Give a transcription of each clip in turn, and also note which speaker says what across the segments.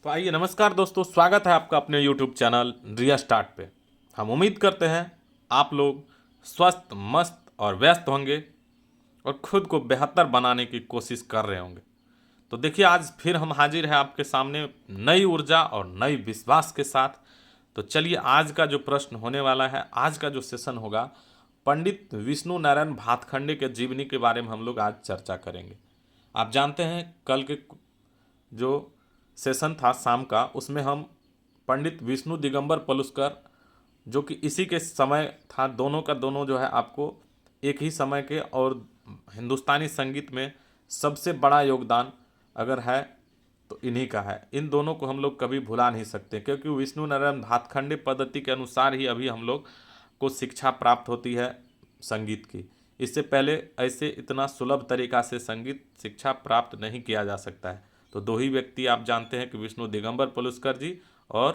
Speaker 1: तो आइए, नमस्कार दोस्तों, स्वागत है आपका अपने YouTube चैनल रिया स्टार्ट पे। हम उम्मीद करते हैं आप लोग स्वस्थ, मस्त और व्यस्त होंगे और खुद को बेहतर बनाने की कोशिश कर रहे होंगे। तो देखिए, आज फिर हम हाजिर हैं आपके सामने नई ऊर्जा और नई विश्वास के साथ। तो चलिए, आज का जो प्रश्न होने वाला है, आज का जो सेशन होगा, पंडित विष्णु नारायण भातखंडे के जीवनी के बारे में हम लोग आज चर्चा करेंगे। आप जानते हैं, कल के जो सेशन था शाम का, उसमें हम पंडित विष्णु दिगंबर पलुस्कर, जो कि इसी के समय था, दोनों का दोनों जो है आपको एक ही समय के, और हिंदुस्तानी संगीत में सबसे बड़ा योगदान अगर है तो इन्हीं का है। इन दोनों को हम लोग कभी भुला नहीं सकते, क्योंकि विष्णु नारायण भातखंडे पद्धति के अनुसार ही अभी हम लोग को शिक्षा प्राप्त होती है संगीत की। इससे पहले ऐसे इतना सुलभ तरीका से संगीत शिक्षा प्राप्त नहीं किया जा सकता है। तो दो ही व्यक्ति आप जानते हैं कि विष्णु दिगंबर पलुस्कर जी और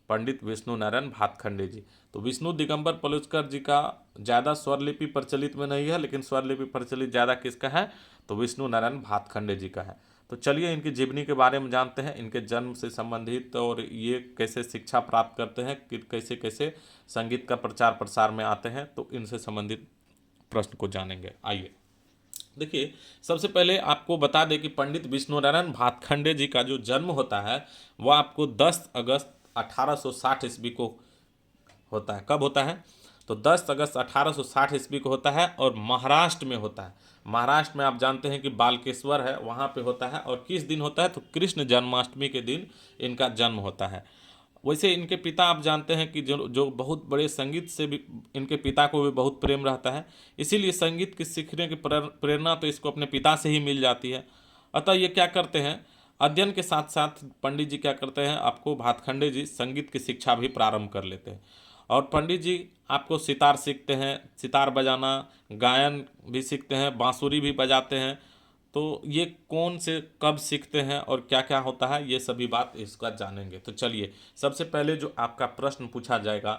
Speaker 1: पंडित विष्णु नारायण भातखंडे जी। तो विष्णु दिगंबर पलुस्कर जी का ज़्यादा स्वरलिपि प्रचलित में नहीं है, लेकिन स्वरलिपि प्रचलित ज़्यादा किसका है, तो विष्णु नारायण भातखंडे जी का है। तो चलिए, इनकी जीवनी के बारे में जानते हैं, इनके जन्म से संबंधित, और ये कैसे शिक्षा प्राप्त करते हैं, कि कैसे कैसे संगीत का प्रचार प्रसार में आते हैं, तो इनसे संबंधित प्रश्न को जानेंगे। आइए देखिए, सबसे पहले आपको बता दें कि पंडित विष्णु नारायण भातखंडे जी का जो जन्म होता है वह आपको 10 अगस्त 1860 ईस्वी को होता है। कब होता है, तो 10 अगस्त 1860 ईस्वी को होता है, और महाराष्ट्र में होता है। महाराष्ट्र में आप जानते हैं कि बालकेश्वर है, वहाँ पे होता है। और किस दिन होता है, तो कृष्ण जन्माष्टमी के दिन इनका जन्म होता है। वैसे इनके पिता आप जानते हैं कि जो जो बहुत बड़े संगीत से भी, इनके पिता को भी बहुत प्रेम रहता है, इसीलिए संगीत की सीखने की प्रेरणा तो इसको अपने पिता से ही मिल जाती है। अतः ये क्या करते हैं, अध्ययन के साथ साथ पंडित जी क्या करते हैं, आपको भातखंडे जी संगीत की शिक्षा भी प्रारंभ कर लेते हैं। और पंडित जी आपको सितार सीखते हैं, सितार बजाना, गायन भी सीखते हैं, बांसुरी भी बजाते हैं। तो ये कौन से कब सीखते हैं और क्या क्या होता है, ये सभी बात इसका जानेंगे। तो चलिए, सबसे पहले जो आपका प्रश्न पूछा जाएगा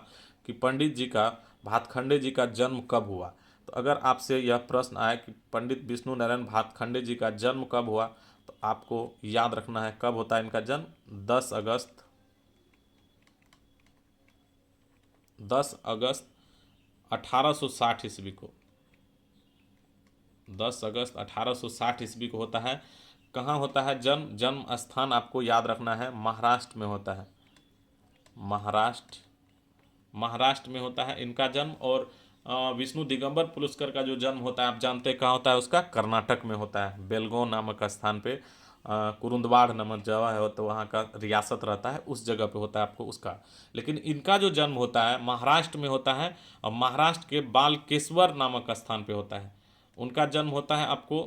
Speaker 1: कि पंडित जी का, भातखंडे जी का जन्म कब हुआ। तो अगर आपसे यह प्रश्न आए कि पंडित विष्णु नारायण भातखंडे जी का जन्म कब हुआ, तो आपको याद रखना है कब होता है इनका जन्म। 10 अगस्त 10 अगस्त 1860 ईस्वी को, 10 अगस्त 1860 ईस्वी को होता है। कहाँ होता है जन्म, जन्म स्थान आपको याद रखना है, महाराष्ट्र में होता है। महाराष्ट्र, महाराष्ट्र में होता है इनका जन्म। और विष्णु दिगंबर पुलस्कर का जो जन्म होता है, आप जानते हैं कहाँ होता है, उसका कर्नाटक में होता है, बेलगांव नामक स्थान पे। कुरुंदवाड़ नामक जगह है, तो वहाँ का रियासत रहता है, उस जगह पे होता है आपको उसका। लेकिन इनका जो जन्म होता है महाराष्ट्र में होता है, और महाराष्ट्र के बालकेश्वर नामक स्थान पे होता है। उनका जन्म होता है आपको,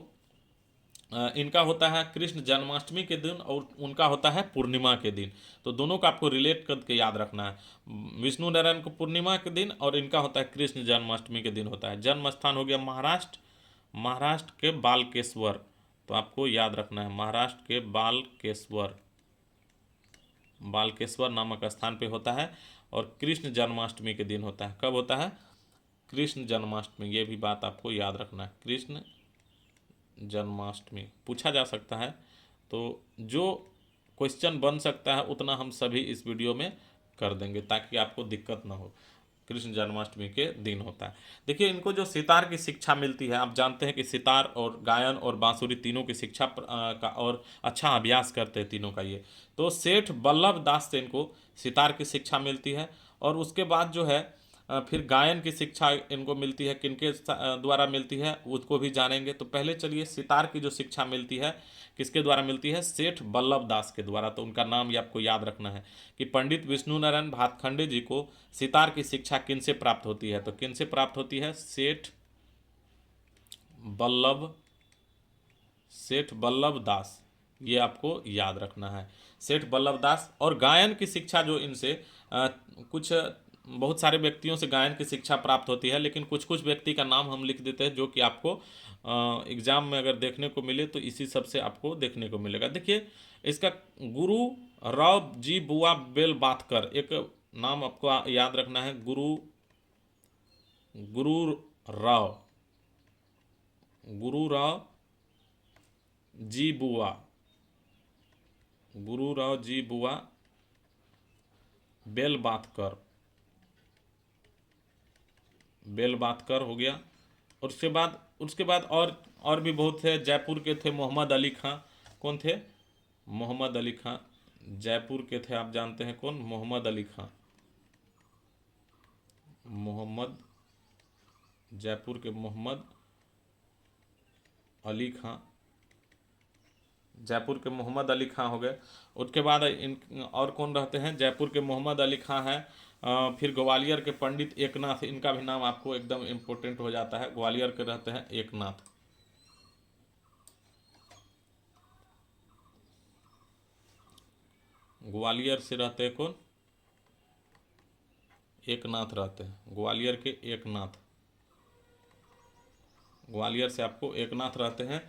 Speaker 1: इनका होता है कृष्ण जन्माष्टमी के दिन, और उनका होता है पूर्णिमा के दिन। तो दोनों का आपको रिलेट करके याद रखना है। विष्णु नारायण को पूर्णिमा के दिन, और इनका होता है कृष्ण जन्माष्टमी के दिन होता है। जन्म स्थान हो गया महाराष्ट्र, महाराष्ट्र के बालकेश्वर। तो आपको याद रखना है महाराष्ट्र के बालकेश्वर, बालकेश्वर नामक स्थान पे होता है। और कृष्ण जन्माष्टमी के दिन होता है। कब होता है, कृष्ण जन्माष्टमी, ये भी बात आपको याद रखना है, कृष्ण जन्माष्टमी पूछा जा सकता है। तो जो क्वेश्चन बन सकता है उतना हम सभी इस वीडियो में कर देंगे, ताकि आपको दिक्कत ना हो। कृष्ण जन्माष्टमी के दिन होता है। देखिए, इनको जो सितार की शिक्षा मिलती है, आप जानते हैं कि सितार और गायन और बांसुरी तीनों की शिक्षा का और अच्छा अभ्यास करते हैं तीनों का ये। तो सेठ बल्लभ दास से इनको सितार की शिक्षा मिलती है। और उसके बाद जो है फिर गायन की शिक्षा इनको मिलती है, किनके द्वारा मिलती है उसको भी जानेंगे। तो पहले चलिए, सितार की जो शिक्षा मिलती है किसके द्वारा मिलती है, सेठ बल्लभ दास के द्वारा। तो उनका नाम ये आपको याद रखना है कि पंडित विष्णु नारायण भातखंडे जी को सितार की शिक्षा किन से प्राप्त होती है, तो किन से प्राप्त होती है, बल्लभ सेठ बल्लभ दास, ये आपको याद रखना है, सेठ बल्लभ दास। और गायन की शिक्षा जो इनसे कुछ बहुत सारे व्यक्तियों से गायन की शिक्षा प्राप्त होती है, लेकिन कुछ कुछ व्यक्ति का नाम हम लिख देते हैं, जो कि आपको एग्जाम में अगर देखने को मिले तो इसी सब से आपको देखने को मिलेगा। देखिए, इसका गुरु राव जी बुआ बेल बातकर, एक नाम आपको याद रखना है, गुरु गुरु राव, गुरु राव जी बुआ गुरुराव जी बुआ बेल बात कर, बेल बात कर हो गया। और उसके बाद और भी बहुत थे। जयपुर के थे मोहम्मद अली खां। कौन थे? मोहम्मद अली खां। जयपुर के थे, आप जानते हैं कौन? मोहम्मद अली खां। मोहम्मद, जयपुर के मोहम्मद अली खां, जयपुर के मोहम्मद अली खां हो गए। उसके बाद इन और कौन रहते हैं? जयपुर के मोहम्मद अली खां है। फिर ग्वालियर के पंडित एकनाथ, इनका भी नाम आपको एकदम इम्पोर्टेंट हो जाता है। ग्वालियर के रहते हैं एकनाथ। ग्वालियर से रहते हैं कौन? एकनाथ रहते हैं, ग्वालियर के एकनाथ। ग्वालियर से आपको एकनाथ रहते हैं।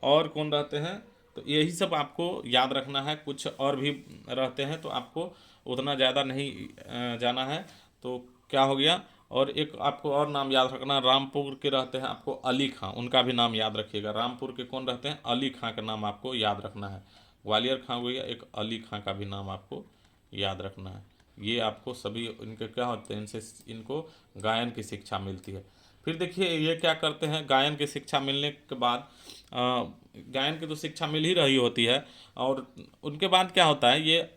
Speaker 1: और कौन रहते हैं? तो यही सब आपको याद रखना है। कुछ और भी रहते हैं तो आपको उतना ज़्यादा नहीं जाना है। तो क्या हो गया? और एक आपको और नाम याद रखना, रामपुर के रहते हैं आपको अली खां, उनका भी नाम याद रखिएगा। रामपुर के कौन रहते हैं? अली खां का नाम आपको याद रखना है। ग्वालियर खां हो गया, एक अली खां का भी नाम आपको याद रखना है। ये आपको सभी इनके क्या होते हैं, इनसे इनको गायन की शिक्षा मिलती है। फिर देखिए ये क्या करते हैं, गायन की शिक्षा मिलने के बाद गायन की तो शिक्षा मिल ही रही होती है। और उनके बाद क्या होता है, ये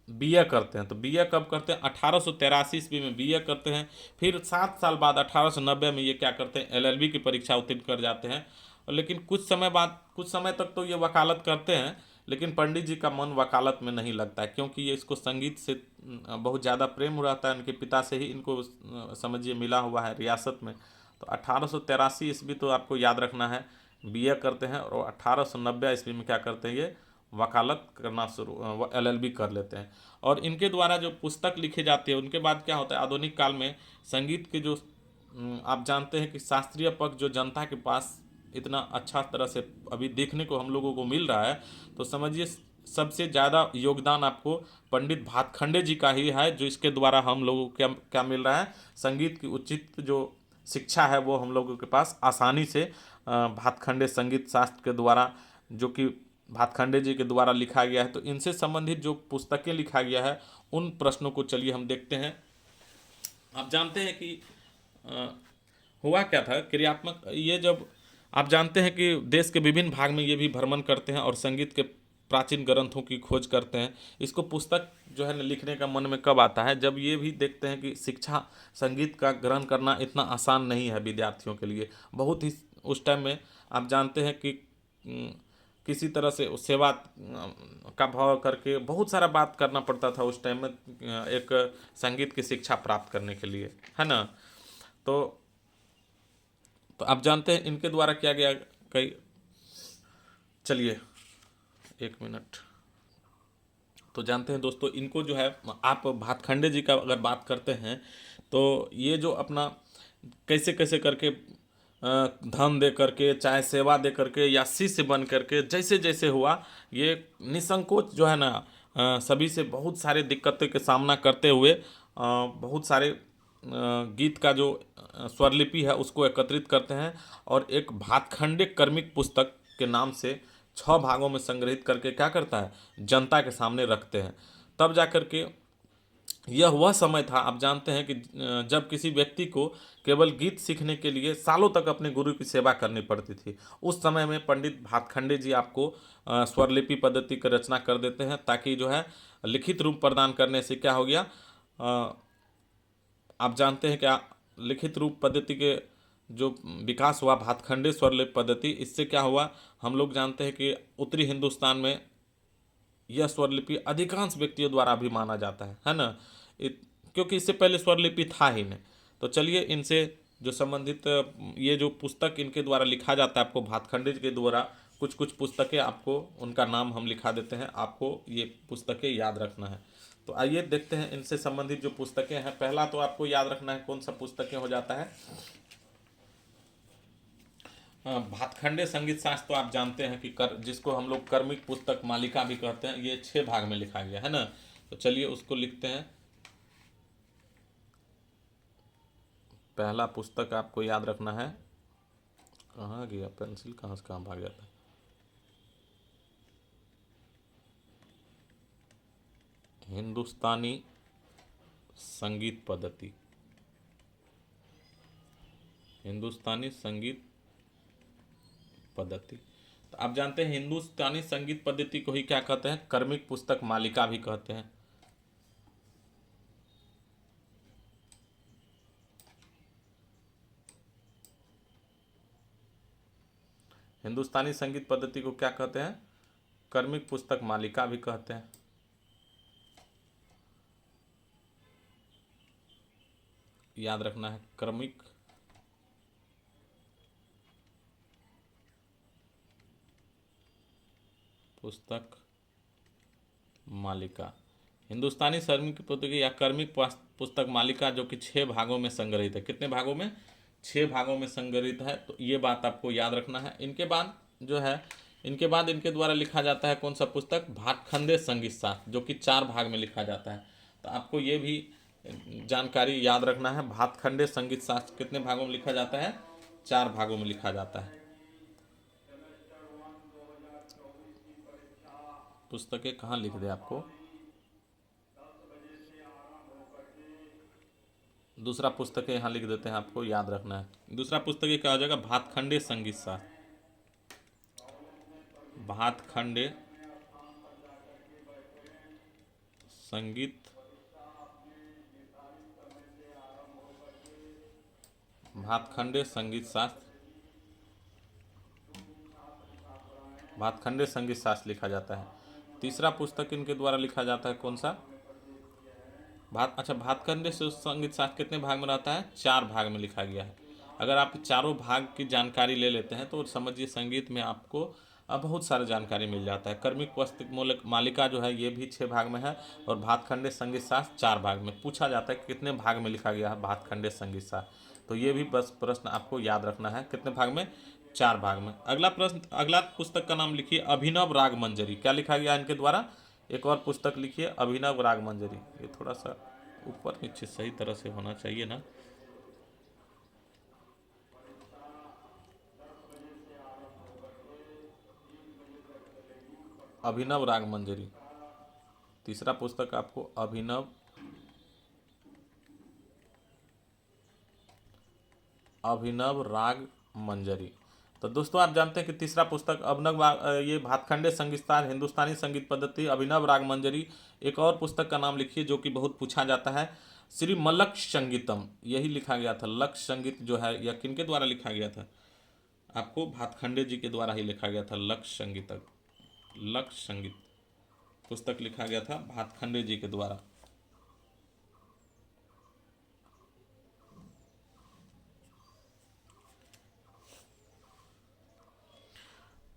Speaker 1: बीए करते हैं। तो बीए कब करते हैं? 1883 ईस्वी में बीए करते हैं। फिर 7 साल बाद 1890 में ये क्या करते हैं, एलएलबी की परीक्षा उत्तीर्ण कर जाते हैं। और लेकिन कुछ समय तक तो ये वकालत करते हैं। लेकिन पंडित जी का मन वकालत में नहीं लगता है, क्योंकि ये इसको संगीत से बहुत ज़्यादा प्रेम रहता है। इनके पिता से ही इनको समझिए मिला हुआ है रियासत में। तो 1883 ईस्वी तो आपको याद रखना है, बीए करते हैं। और 1890 ईस्वी में क्या करते हैं, ये वकालत करना शुरू, एलएलबी कर लेते हैं। और इनके द्वारा जो पुस्तक लिखे जाते हैं, उनके बाद क्या होता है, आधुनिक काल में संगीत के जो आप जानते हैं कि शास्त्रीय पक्ष जो जनता के पास इतना अच्छा तरह से अभी देखने को हम लोगों को मिल रहा है, तो समझिए सबसे ज़्यादा योगदान आपको पंडित भातखंडे जी का ही है। जो इसके द्वारा हम लोगों को क्या क्या मिल रहा है, संगीत की उचित जो शिक्षा है वो हम लोगों के पास आसानी से भातखंडे संगीत शास्त्र के द्वारा, जो कि भातखंडे जी के द्वारा लिखा गया है। तो इनसे संबंधित जो पुस्तकें लिखा गया है, उन प्रश्नों को चलिए हम देखते हैं। आप जानते हैं कि अ, हुआ क्या था क्रियात्मक, ये जब आप जानते हैं कि देश के विभिन्न भाग में ये भी भ्रमण करते हैं और संगीत के प्राचीन ग्रंथों की खोज करते हैं। इसको पुस्तक जो है ना लिखने का मन में कब आता है, जब ये भी देखते हैं कि शिक्षा संगीत का ग्रहण करना इतना आसान नहीं है विद्यार्थियों के लिए। बहुत ही उस टाइम में आप जानते हैं कि किसी तरह से उस सेवा का भाव करके बहुत सारा बात करना पड़ता था उस टाइम में, एक संगीत की शिक्षा प्राप्त करने के लिए, है ना। तो आप जानते हैं इनके द्वारा किया गया कई, चलिए 1 मिनट। तो जानते हैं दोस्तों, इनको जो है, आप भातखंडे जी का अगर बात करते हैं, तो ये जो अपना कैसे कैसे करके धन दे करके, चाहे सेवा दे करके, या शिष्य बन करके, जैसे जैसे हुआ, ये निसंकोच जो है ना सभी से बहुत सारे दिक्कतों के सामना करते हुए बहुत सारे गीत का जो स्वरलिपि है उसको एकत्रित करते हैं। और एक भातखंडे कर्मिक पुस्तक के नाम से 6 भागों में संग्रहित करके क्या करता है, जनता के सामने रखते हैं। तब जा कर के यह वह समय था, आप जानते हैं कि जब किसी व्यक्ति को केवल गीत सीखने के लिए सालों तक अपने गुरु की सेवा करनी पड़ती थी। उस समय में पंडित भातखंडे जी आपको स्वरलिपि पद्धति की रचना कर देते हैं, ताकि जो है लिखित रूप प्रदान करने से क्या हो गया, आप जानते हैं क्या, लिखित रूप पद्धति के जो विकास हुआ भातखंडे स्वरलिपि पद्धति, इससे क्या हुआ, हम लोग जानते हैं कि उत्तरी हिंदुस्तान में यह स्वरलिपि अधिकांश व्यक्तियों द्वारा भी माना जाता है ना। क्योंकि इससे पहले स्वरलिपि था ही नहीं। तो चलिए इनसे जो संबंधित ये जो पुस्तक इनके द्वारा लिखा जाता है, आपको भातखंडे के द्वारा कुछ कुछ पुस्तकें, आपको उनका नाम हम लिखा देते हैं, आपको ये पुस्तकें याद रखना है। तो आइए देखते हैं इनसे संबंधित जो पुस्तकें हैं। पहला तो आपको याद रखना है कौन सा पुस्तकें हो जाता है, भातखंडे संगीत शास्त्र। तो आप जानते हैं कि जिसको हम लोग कर्मिक पुस्तक मालिका भी कहते हैं, ये 6 भाग में लिखा गया है ना। तो चलिए उसको लिखते हैं। पहला पुस्तक आपको याद रखना है, कहाँ गया पेंसिल, कहाँ से कहाँ भाग जाता है। हिंदुस्तानी संगीत पद्धति। हिंदुस्तानी संगीत पद्धति। तो आप जानते हैं हिंदुस्तानी संगीत पद्धति को ही क्या कहते हैं? कर्मिक पुस्तक मालिका भी कहते हैं। हिंदुस्तानी संगीत पद्धति को क्या कहते हैं? कर्मिक पुस्तक मालिका भी कहते हैं। याद रखना है, कर्मिक पुस्तक मालिका। हिंदुस्तानी संगीत पद्धति या कर्मिक पुस्तक मालिका जो कि 6 भागों में संग्रहित है। कितने भागों में? 6 भागों में संग्रहित है। तो ये बात आपको याद रखना है। इनके बाद जो है, इनके बाद इनके द्वारा लिखा जाता है कौन सा पुस्तक? भातखंडे संगीत शास्त्र, जो कि 4 भाग में लिखा जाता है। तो आपको ये भी जानकारी याद रखना है। भातखंडे संगीत शास्त्र कितने भागों में लिखा जाता है? 4 भागों में लिखा जाता है। पुस्तकें कहाँ लिख दे आपको? दूसरा पुस्तक यहाँ लिख देते हैं, आपको याद रखना है। दूसरा पुस्तक क्या हो जाएगा? भातखंडे संगीत शास्त्र। भातखंडे संगीत भातखंडे संगीत शास्त्र। भातखंडे संगीत शास्त्र लिखा जाता है। तीसरा पुस्तक इनके द्वारा लिखा जाता है कौन सा? भातखंडे संगीत शास्त्र कितने भाग में रहता है? 4 भाग में लिखा गया है। अगर आप चारों भाग की जानकारी ले लेते हैं तो समझिए संगीत में आपको बहुत सारी जानकारी मिल जाता है। कर्मिक पुस्तक मालिका जो है ये भी 6 भाग में है, और भातखंडे संगीत शास्त्र 4 भाग में। पूछा जाता है कितने भाग में लिखा गया है भातखंडे संगीत शास्त्र, तो ये भी बस प्रश्न आपको याद रखना है। कितने भाग में? 4 भाग में। अगला प्रश्न, अगला पुस्तक का नाम लिखिए अभिनव राग मंजरी। क्या लिखा गया इनके द्वारा? एक और पुस्तक लिखिए अभिनव राग मंजरी। ये थोड़ा सा ऊपर नीचे सही तरह से होना चाहिए ना। अभिनव राग मंजरी। तीसरा पुस्तक आपको अभिनव राग मंजरी। तो दोस्तों आप जानते हैं कि तीसरा पुस्तक ये भातखंडे संगीत शास्त्र, हिंदुस्तानी संगीत पद्धति, अभिनव राग मंजरी। एक और पुस्तक का नाम लिखिए जो कि बहुत पूछा जाता है, श्री मलक्ष संगीतम। यही लिखा गया था। लक्ष्य संगीत जो है यह किनके द्वारा लिखा गया था? आपको भातखंडे जी के द्वारा ही लिखा गया था। लक्ष्य संगीत पुस्तक लिखा गया था भातखंडे जी के द्वारा।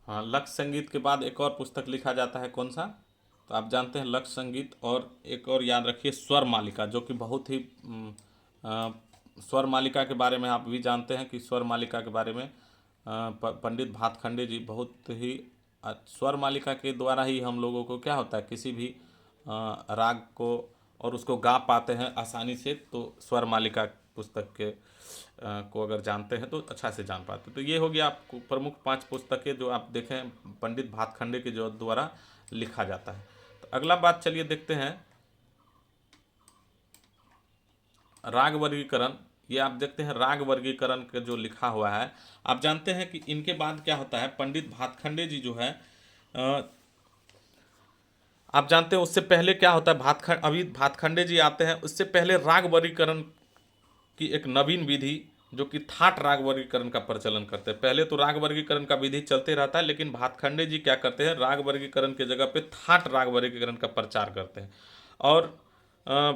Speaker 1: हाँ, लक्ष्य संगीत के बाद एक और पुस्तक लिखा जाता है कौन सा? तो आप जानते हैं लक्ष्य संगीत, और एक और याद रखिए स्वर मालिका, जो कि बहुत ही स्वर मालिका के बारे में आप भी जानते हैं कि स्वर मालिका के बारे में पंडित भातखंडे जी बहुत ही स्वर मालिका के द्वारा ही हम लोगों को क्या होता है, किसी भी राग को और उसको गा पाते हैं आसानी से। तो स्वर मालिका पुस्तक के को अगर जानते हैं तो अच्छा से जान पाते हैं। तो ये हो गया आपको प्रमुख 5 पुस्तकें जो आप देखें पंडित भातखंडे के जो द्वारा लिखा जाता है। तो अगला बात चलिए देखते हैं राग वर्गीकरण। ये आप देखते हैं राग वर्गीकरण का जो लिखा हुआ है। आप जानते हैं कि इनके बाद क्या होता है, पंडित भातखंडे जी जो है आप जानते हैं उससे पहले क्या होता है, अभी भातखंडे जी आते हैं, उससे पहले राग वर्गीकरण की एक नवीन विधि जो कि थाट राग वर्गीकरण का प्रचलन करते हैं। पहले तो राग वर्गीकरण का विधि चलते रहता है, लेकिन भातखंडे जी क्या करते हैं, राग वर्गीकरण के जगह पे थाट राग वर्गीकरण का प्रचार करते हैं, और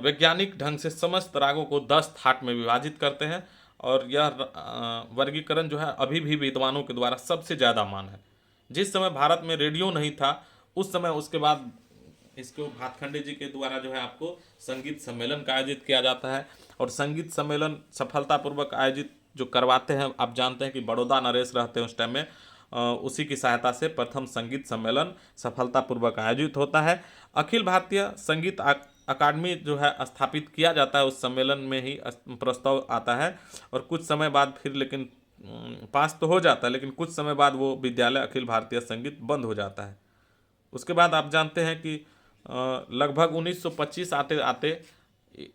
Speaker 1: वैज्ञानिक ढंग से समस्त रागों को 10 थाट में विभाजित करते हैं। और यह वर्गीकरण जो है अभी भी विद्वानों के द्वारा सबसे ज़्यादा मान है। जिस समय भारत में रेडियो नहीं था उस समय, उसके बाद इसको भातखंडे जी के द्वारा जो है आपको संगीत सम्मेलन का आयोजित किया जाता है, और संगीत सम्मेलन सफलतापूर्वक आयोजित जो करवाते हैं, आप जानते हैं कि बड़ौदा नरेश रहते हैं उस टाइम में, उसी की सहायता से प्रथम संगीत सम्मेलन सफलतापूर्वक आयोजित होता है। अखिल भारतीय संगीत अकादमी जो है स्थापित किया जाता है, उस सम्मेलन में ही प्रस्ताव आता है, और कुछ समय बाद फिर लेकिन पास तो हो जाता है, लेकिन कुछ समय बाद वो विद्यालय अखिल भारतीय संगीत बंद हो जाता है। उसके बाद आप जानते हैं कि लगभग 1925 आते आते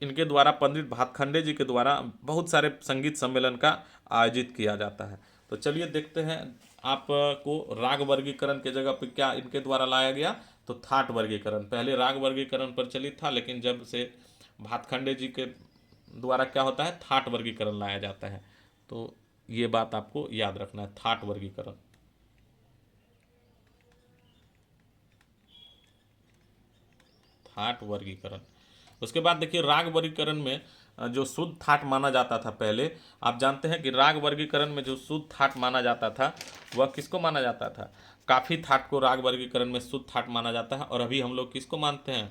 Speaker 1: इनके द्वारा पंडित भातखंडे जी के द्वारा बहुत सारे संगीत सम्मेलन का आयोजित किया जाता है। तो चलिए देखते हैं आपको राग वर्गीकरण के जगह पे क्या इनके द्वारा लाया गया, तो थाट वर्गीकरण। पहले राग वर्गीकरण प्रचलित था, लेकिन जब से भातखंडे जी के द्वारा क्या होता है, थाट वर्गीकरण लाया जाता है। तो ये बात आपको याद रखना है, थाट वर्गीकरण। थाट वर्गीकरण। उसके बाद देखिए राग वर्गीकरण में जो शुद्ध थाट माना जाता था पहले, आप जानते हैं कि राग वर्गीकरण में जो शुद्ध थाट माना जाता था वह किसको माना जाता था, काफ़ी थाट को राग वर्गीकरण में शुद्ध थाट माना जाता है। और अभी हम लोग किसको मानते हैं,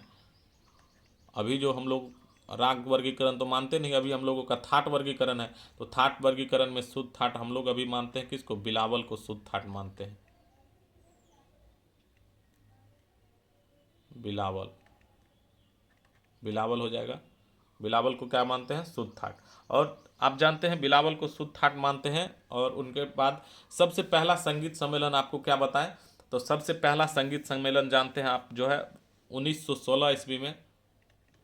Speaker 1: अभी जो हम लोग राग वर्गीकरण तो मानते नहीं, अभी हम लोगों का थाट वर्गीकरण है। तो थाट वर्गीकरण में शुद्ध थाट हम लोग अभी मानते हैं किसको, बिलावल को शुद्ध थाट मानते हैं। बिलावल, बिलावल हो जाएगा। बिलावल को क्या मानते हैं, शुद्ध थाट। और आप जानते हैं बिलावल को शुद्ध थाट मानते हैं। और उनके बाद सबसे पहला संगीत सम्मेलन आपको क्या बताएं, तो सबसे पहला संगीत सम्मेलन जानते हैं आप जो है 1916 ईस्वी में।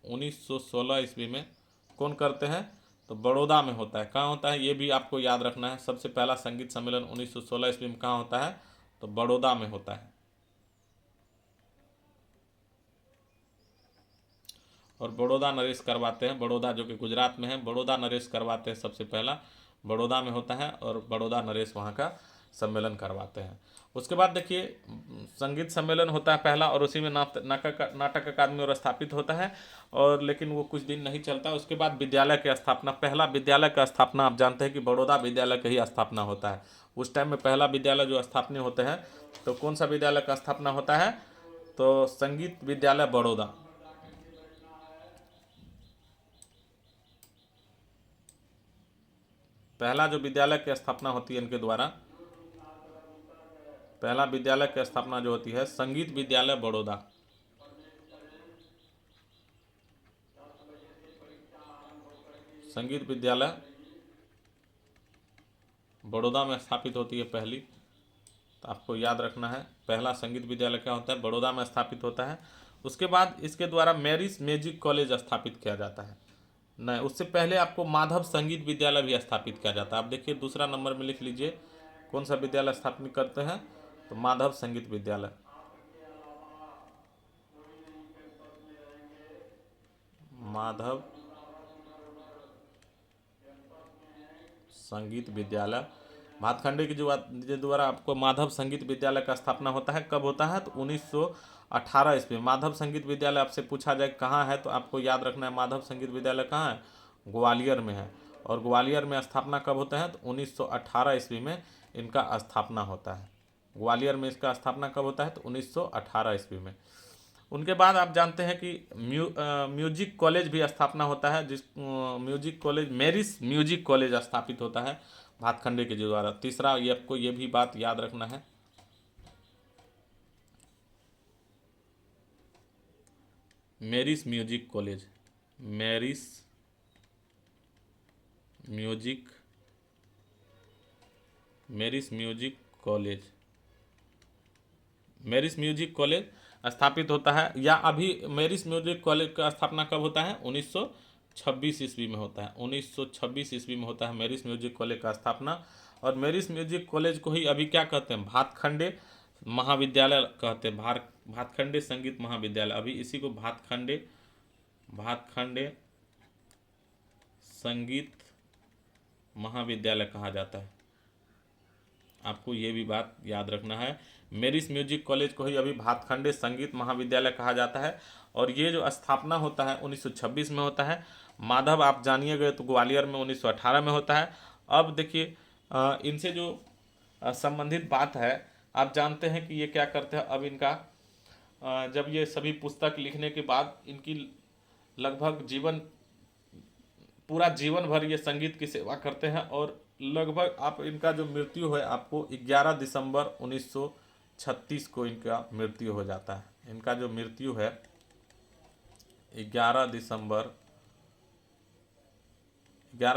Speaker 1: 1916 ईस्वी में कौन करते हैं, तो बड़ौदा में होता है। कहाँ होता है ये भी आपको याद रखना है, सबसे पहला संगीत सम्मेलन 1916 ईस्वी में कहाँ होता है, तो बड़ौदा में होता है। और बड़ौदा नरेश करवाते हैं, बड़ौदा जो कि गुजरात में है, बड़ौदा नरेश करवाते हैं सबसे पहला, बड़ौदा में होता है। और बड़ौदा नरेश वहाँ का सम्मेलन करवाते हैं। उसके बाद देखिए संगीत सम्मेलन होता है पहला, और उसी में नाटक अकादमी और स्थापित होता है। और लेकिन वो कुछ दिन नहीं चलता। उसके बाद विद्यालय की स्थापना, पहला विद्यालय का स्थापना आप जानते हैं कि बड़ौदा विद्यालय का ही स्थापना होता है। उस टाइम में पहला विद्यालय जो स्थापना होते हैं, तो कौन सा विद्यालय का स्थापना होता है, तो संगीत विद्यालय बड़ौदा। पहला जो विद्यालय की स्थापना होती है इनके द्वारा, पहला विद्यालय की स्थापना जो होती है संगीत विद्यालय बड़ौदा। संगीत विद्यालय बड़ौदा में स्थापित होती है पहली। तो आपको याद रखना है पहला संगीत विद्यालय क्या होता है, बड़ौदा में स्थापित होता है। उसके बाद इसके द्वारा मैरिज म्यूजिक कॉलेज स्थापित किया जाता है। नहीं, उससे पहले आपको माधव संगीत विद्यालय भी स्थापित किया जाता है। आप देखिए दूसरा नंबर में लिख लीजिए, कौन सा विद्यालय स्थापित करते हैं, तो माधव संगीत विद्यालय। माधव संगीत विद्यालय भातखंडे की जो द्वारा आपको माधव संगीत विद्यालय का स्थापना होता है, कब होता है, तो 1918 ईस्वी में। माधव संगीत विद्यालय आपसे पूछा जाए कहाँ है, तो आपको याद रखना है माधव संगीत विद्यालय कहाँ है, ग्वालियर में है। और ग्वालियर में स्थापना कब होता है, तो 1918 ईस्वी में इनका स्थापना होता है। ग्वालियर में इसका स्थापना कब होता है, तो 1918 ईस्वी में। उनके बाद आप जानते हैं कि म्यूजिक कॉलेज भी स्थापना होता है, जिस music college Marris music college स्थापित होता है भातखंडे के द्वारा। तीसरा ये आपको ये भी बात याद रखना है, Marris music college, Marris music, Marris music college, Marris music college स्थापित होता है। या अभी मेरिस म्यूजिक कॉलेज का स्थापना कब होता है, 1926 ईस्वी में होता है। 1926 ईस्वी में होता है मेरिस म्यूजिक कॉलेज का स्थापना। और मेरिस म्यूजिक कॉलेज को ही अभी क्या कहते हैं, भातखंडे महाविद्यालय कहते हैं। भातखंडे संगीत महाविद्यालय, अभी इसी को भातखंडे, भातखंडे संगीत महाविद्यालय कहा जाता है। आपको ये भी बात याद रखना है, मेरिस म्यूजिक कॉलेज को ही अभी भातखंडे संगीत महाविद्यालय कहा जाता है। और ये जो स्थापना होता है 1926 में होता है। माधव आप जानिए गए तो ग्वालियर में 1918 में होता है। अब देखिए इनसे जो संबंधित बात है, आप जानते हैं कि ये क्या करते हैं। अब इनका जब ये सभी पुस्तक लिखने के बाद इनकी लगभग पूरा जीवन भर ये संगीत की सेवा करते हैं। और लगभग आप इनका जो मृत्यु है, आपको 11 दिसंबर 1936 को इनका मृत्यु हो जाता है। इनका जो मृत्यु है 11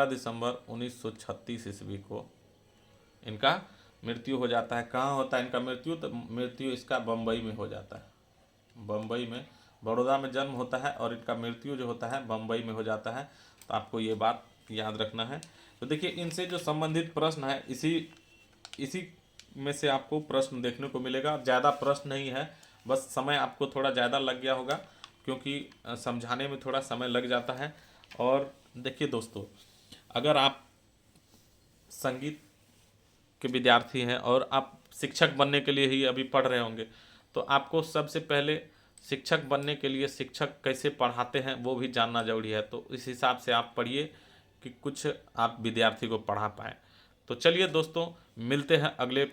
Speaker 1: दिसंबर 1936 ईस्वी को इनका मृत्यु हो जाता है। कहाँ होता है इनका मृत्यु, तो मृत्यु इसका बम्बई में हो जाता है। बम्बई में बड़ौदा में जन्म होता है और इनका मृत्यु जो होता है बम्बई में हो जाता है। तो आपको ये बात याद रखना है। तो देखिए इनसे जो संबंधित प्रश्न है इसी इसी में से आपको प्रश्न देखने को मिलेगा। ज़्यादा प्रश्न नहीं है, बस समय आपको थोड़ा ज़्यादा लग गया होगा क्योंकि समझाने में थोड़ा समय लग जाता है। और देखिए दोस्तों, अगर आप संगीत के विद्यार्थी हैं और आप शिक्षक बनने के लिए ही अभी पढ़ रहे होंगे, तो आपको सबसे पहले शिक्षक बनने के लिए शिक्षक कैसे पढ़ाते हैं वो भी जानना जरूरी है। तो इस हिसाब से आप पढ़िए कि कुछ आप विद्यार्थी को पढ़ा पाएँ। तो चलिए दोस्तों, मिलते हैं अगले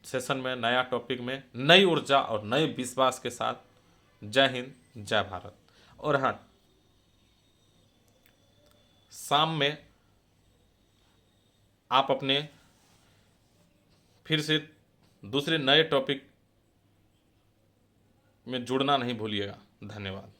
Speaker 1: सेशन में नया टॉपिक में नई ऊर्जा और नए विश्वास के साथ। जय हिंद, जय भारत। और हाँ, शाम में आप अपने फिर से दूसरे नए टॉपिक में जुड़ना नहीं भूलिएगा। धन्यवाद।